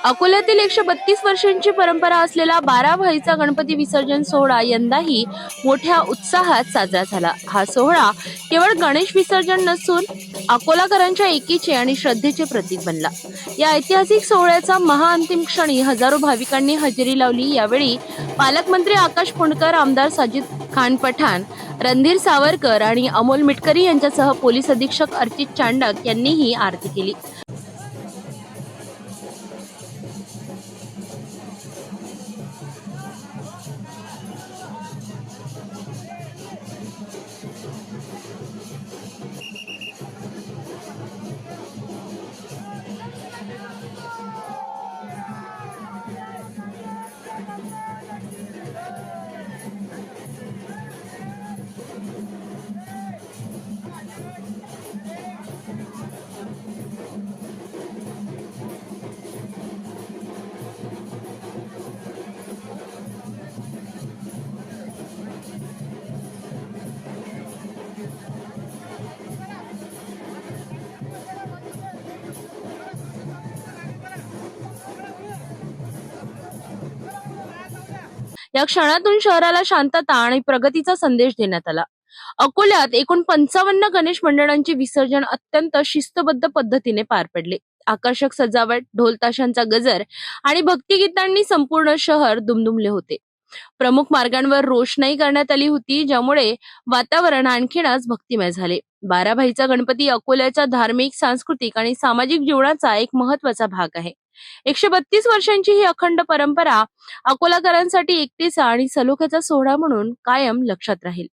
अकोल्यातील 132 वर्षांची परंपरा असलेला 12 भाईचा गणपती विसर्जन सोहळा यंदाही मोठ्या उत्साहात साजरा झाला। हा सोहळा केवळ गणेश विसर्जन नसून अकोलाकरांच्या एकीचे आणि श्रद्धेचे प्रतीक बनला। या ऐतिहासिक सोहळ्याचा महाअंतिम क्षणी हजारो भाविकांनी हजेरी लावली। यावेळी पालकमंत्री आकाश पुणकर, आमदार साजिद खान पठाण, रणधीर सावरकर आणि अमोल मिटकरी यांच्यासह पोलीस अधीक्षक अर्चित चांडक यांनीही आरती केली। या क्षणातून शहराला शांतता आणि प्रगतीचा संदेश देण्यात आला। अकोल्यात एकूण 55 गणेश मंडळांचे विसर्जन अत्यंत शिस्तबद्ध पद्धतीने पार पडले। आकर्षक सजावट, ढोल ताशांचा गजर आणि भक्तिगीतांनी संपूर्ण शहर दुमदुमले होते। प्रमुख मार्गांवर रोषणाई करण्यात आली होती, ज्यामुळे वातावरण आणखीनच भक्तिमय झाले। 12 भाईचा गणपती अकोल्याच्या धार्मिक, सांस्कृतिक आणि सामाजिक जीवनाचा एक महत्त्वाचा भाग आहे। 132 वर्षांची ही अखंड परंपरा अकोलाकरांसाठी एकतेचा आणि सलोख्याचा सोहळा म्हणून कायम लक्षात राहील।